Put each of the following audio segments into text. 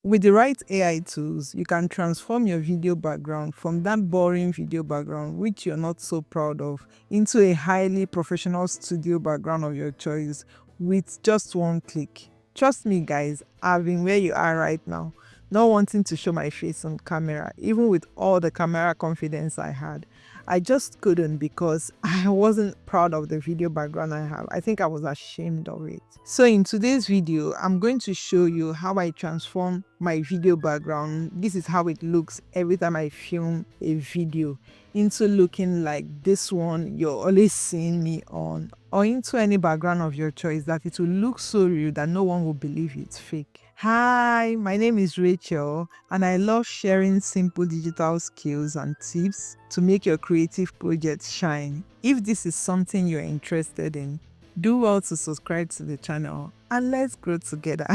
With the right AI tools, you can transform your video background from that boring video background, which you're not so proud of, into a highly professional studio background of your choice with just one click. Trust me, guys, I've been where you are right now, not wanting to show my face on camera, even with all the camera confidence I had. I just couldn't because I wasn't proud of the video background I have. I think I was ashamed of it. So in today's video, I'm going to show you how I transform my video background. This is how it looks every time I film a video, into looking like this one you're always seeing me on, or into any background of your choice that it will look so real that no one will believe it's fake. Hi, my name is Rachel, and I love sharing simple digital skills and tips to make your creative projects shine. If this is something you're interested in, do well to subscribe to the channel and let's grow together.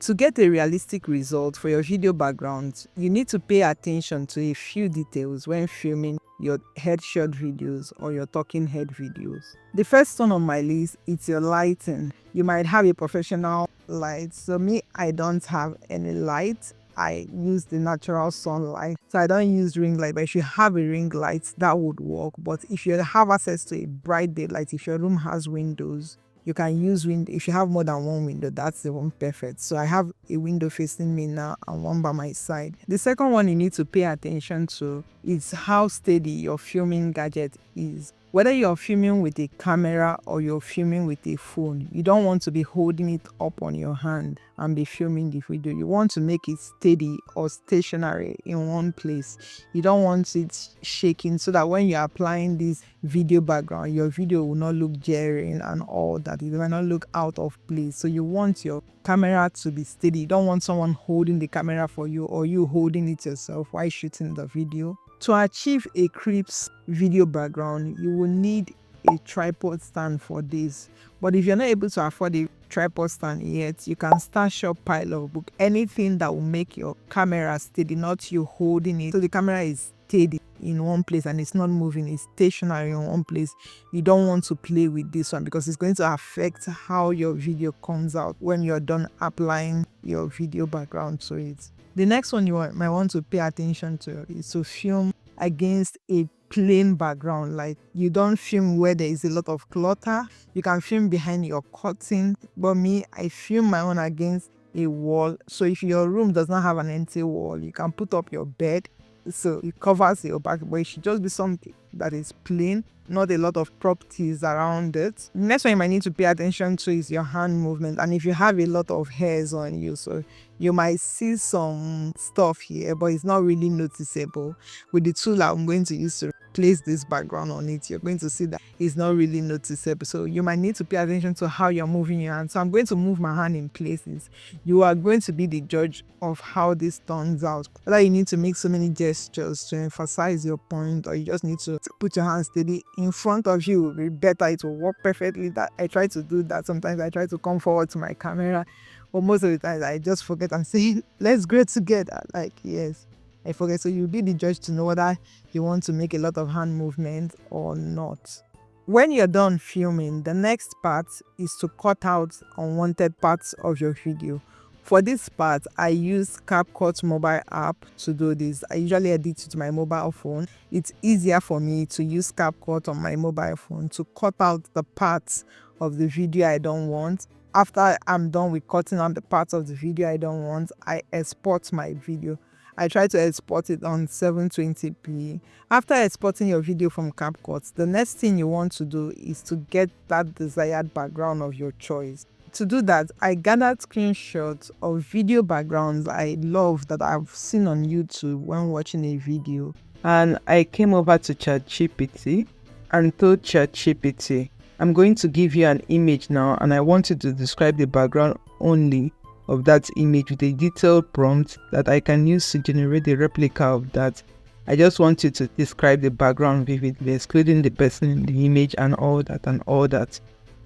To get a realistic result for your video background, you need to pay attention to a few details when filming your headshot videos or your talking head videos. The first one on my list is your lighting. You might have a professional light. So me, I don't have any light. I use the natural sunlight. So I don't use ring light, but if you have a ring light, that would work. But if you have access to a bright daylight, if your room has windows, you can use window. If you have more than one window, that's the one perfect. So I have a window facing me now and one by my side. The second one you need to pay attention to is how steady your filming gadget is. Whether you're filming with a camera or you're filming with a phone, you don't want to be holding it up on your hand and be filming the video. You want to make it steady or stationary in one place. You don't want it shaking, so that when you're applying this video background, your video will not look jarring and all that. It will not look out of place. So you want your camera to be steady. You don't want someone holding the camera for you or you holding it yourself while shooting the video. To achieve a crisp video background, you will need a tripod stand for this. But if you're not able to afford a tripod stand yet, you can stash up pile of book, anything that will make your camera steady, not you holding it. So the camera is steady in one place and it's not moving, it's stationary in one place. You don't want to play with this one because it's going to affect how your video comes out when you're done applying your video background to it. The next one you might want to pay attention to is to film against a plain background. Like, you don't film where there is a lot of clutter. You can film behind your curtain, but me, I film my own against a wall. So if your room does not have an empty wall, you can put up your bed so it covers your back, but it should just be something that is plain, not a lot of properties around it. Next one you might need to pay attention to is your hand movement, and if you have a lot of hairs on you, so you might see some stuff here, but it's not really noticeable. With the tool I'm going to use to place this background on it, you're going to see that it's not really noticeable. So you might need to pay attention to how you're moving your hand. So I'm going to move my hand in places. You are going to be the judge of how this turns out. Whether you need to make so many gestures to emphasize your point, or you just need to put your hand steady in front of you, will be better. It will work perfectly. That I try to do that. Sometimes I try to come forward to my camera, but most of the time I just forget. I'm saying, let's grow together. Like, yes, I forget. So you'll be the judge to know whether you want to make a lot of hand movement or not. When you're done filming, the next part is to cut out unwanted parts of your video. For this part, I use CapCut mobile app to do this. I usually edit it to my mobile phone. It's easier for me to use CapCut on my mobile phone to cut out the parts of the video I don't want. After I'm done with cutting out the parts of the video I don't want, I export my video. I try to export it on 720p. After exporting your video from CapCut, the next thing you want to do is to get that desired background of your choice. To do that, I gathered screenshots of video backgrounds I love that I've seen on YouTube when watching a video. And I came over to ChatGPT and told ChatGPT, I'm going to give you an image now, and I want you to describe the background only of that image with a detailed prompt that I can use to generate a replica of that. I just want you to describe the background vividly, excluding the person in the image and all that and all that.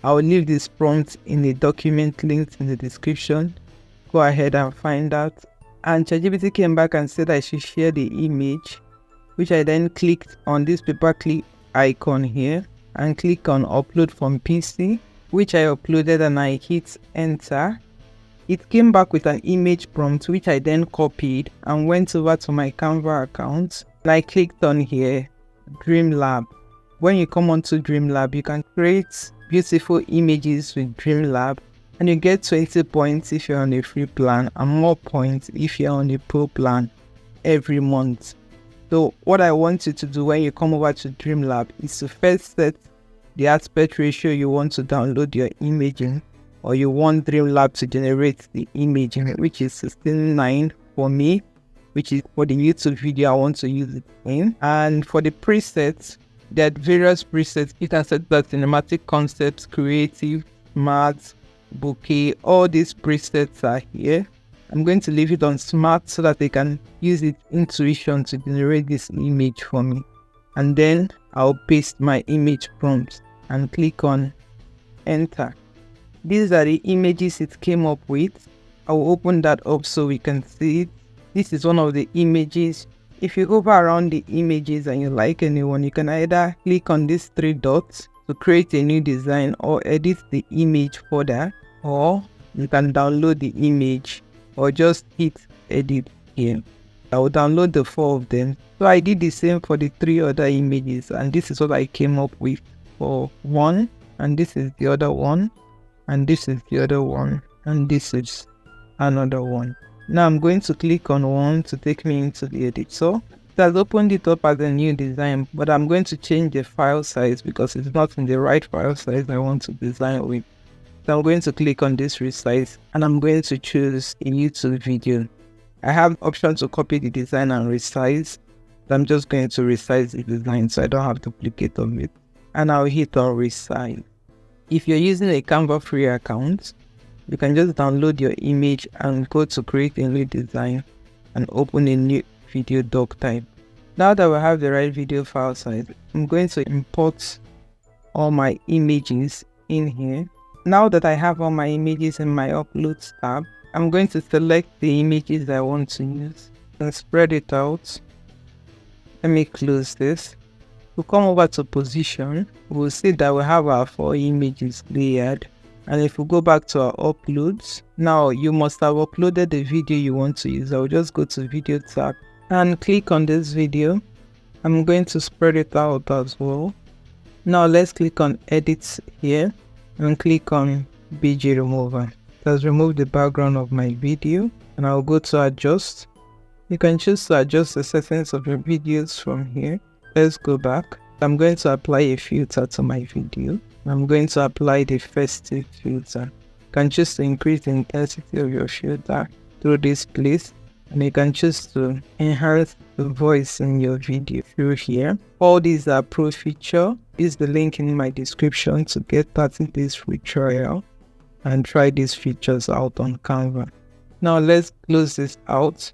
I will leave this prompt in a document linked in the description. Go ahead and find out. And ChatGPT came back and said I should share the image, which I then clicked on this paperclip icon here and click on upload from PC, which I uploaded, and I hit enter. It came back with an image prompt, which I then copied and went over to my Canva account. And I clicked on here, Dreamlab. When you come onto Dreamlab, you can create beautiful images with Dreamlab, and you get 20 points if you're on a free plan and more points if you're on a pro plan every month. So what I want you to do when you come over to Dreamlab is to first set the aspect ratio you want to download your image in, or you want Dreamlab to generate the image in, which is 16:9 for me, which is for the YouTube video I want to use it in. And for the presets, there are various presets. You can set that cinematic, concepts, creative, smart, bouquet. All these presets are here. I'm going to leave it on smart so that they can use its intuition to generate this image for me. And then I'll paste my image prompt and click on enter. These are the images it came up with. I will open that up so we can see it. This is one of the images. If you hover around the images and you like anyone, you can either click on these 3 dots to create a new design or edit the image further, or you can download the image or just hit edit here. I will download the 4 of them. So I did the same for the 3 other images, and this is what I came up with for one, and this is the other one, and this is the other one, and this is another one. Now I'm going to click on one to take me into the editor. It has opened it up as a new design, but I'm going to change the file size because it's not in the right file size I want to design with. So I'm going to click on this resize, and I'm going to choose a YouTube video. I have option to copy the design and resize. So I'm just going to resize the design so I don't have duplicate of it. And I'll hit on resize. If you're using a Canva free account, you can just download your image and go to create a new design and open a new video doc type. Now that we have the right video file size, I'm going to import all my images in here. Now that I have all my images in my uploads tab, I'm going to select the images I want to use and spread it out. Let me close this. We'll come over to position. We'll see that we have our 4 images layered. And if we go back to our uploads, now you must have uploaded the video you want to use. I'll just go to video tab and click on this video. I'm going to spread it out as well. Now let's click on edit here and click on BG remover. It has removed the background of my video, and I'll go to adjust. You can choose to adjust the settings of your videos from here. Let's go back. I'm going to apply a filter to my video. I'm going to apply the festive filter. You can choose to increase the intensity of your filter through this place, and you can choose to enhance the voice in your video through here. All these are pro feature. Is the link in my description to get 30 days free trial and try these features out on Canva. Now let's close this out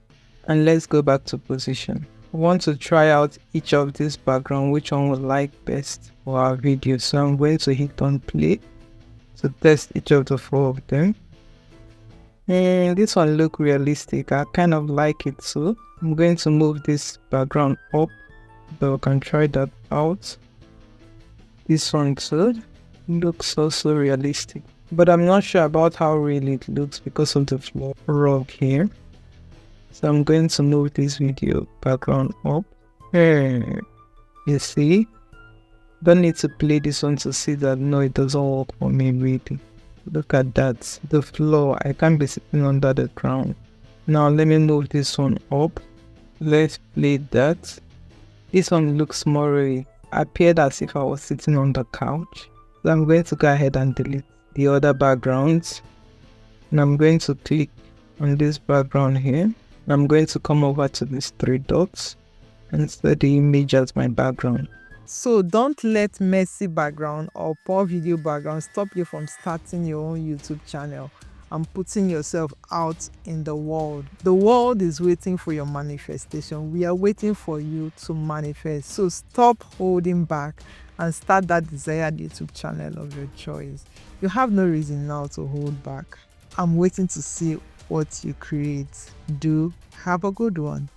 and let's go back to position. We want to try out each of these background, which one we like best for our video. So I'm going to hit on play to test each of the 4 of them. And this one look realistic. I kind of like it, so I'm going to move this background up so we can try that out. This one too looks also realistic, but I'm not sure about how real it looks because of the floor rug here. So I'm going to move this video background up. You see, don't need to play this one to see that no, it doesn't work for me really. Look at that, the floor, I can't be sitting under the ground. Now let me move this one up. Let's play that. This one looks more real. Appeared as if I was sitting on the couch. So I'm going to go ahead and delete the other backgrounds, and I'm going to click on this background here, and I'm going to come over to these 3 dots and set the image as my background. So don't let messy background or poor video background stop you from starting your own YouTube channel and putting yourself out in the world. The world is waiting for your manifestation. We are waiting for you to manifest. So stop holding back and start that desired YouTube channel of your choice. You have no reason now to hold back. I'm waiting to see what you create. Do have a good one.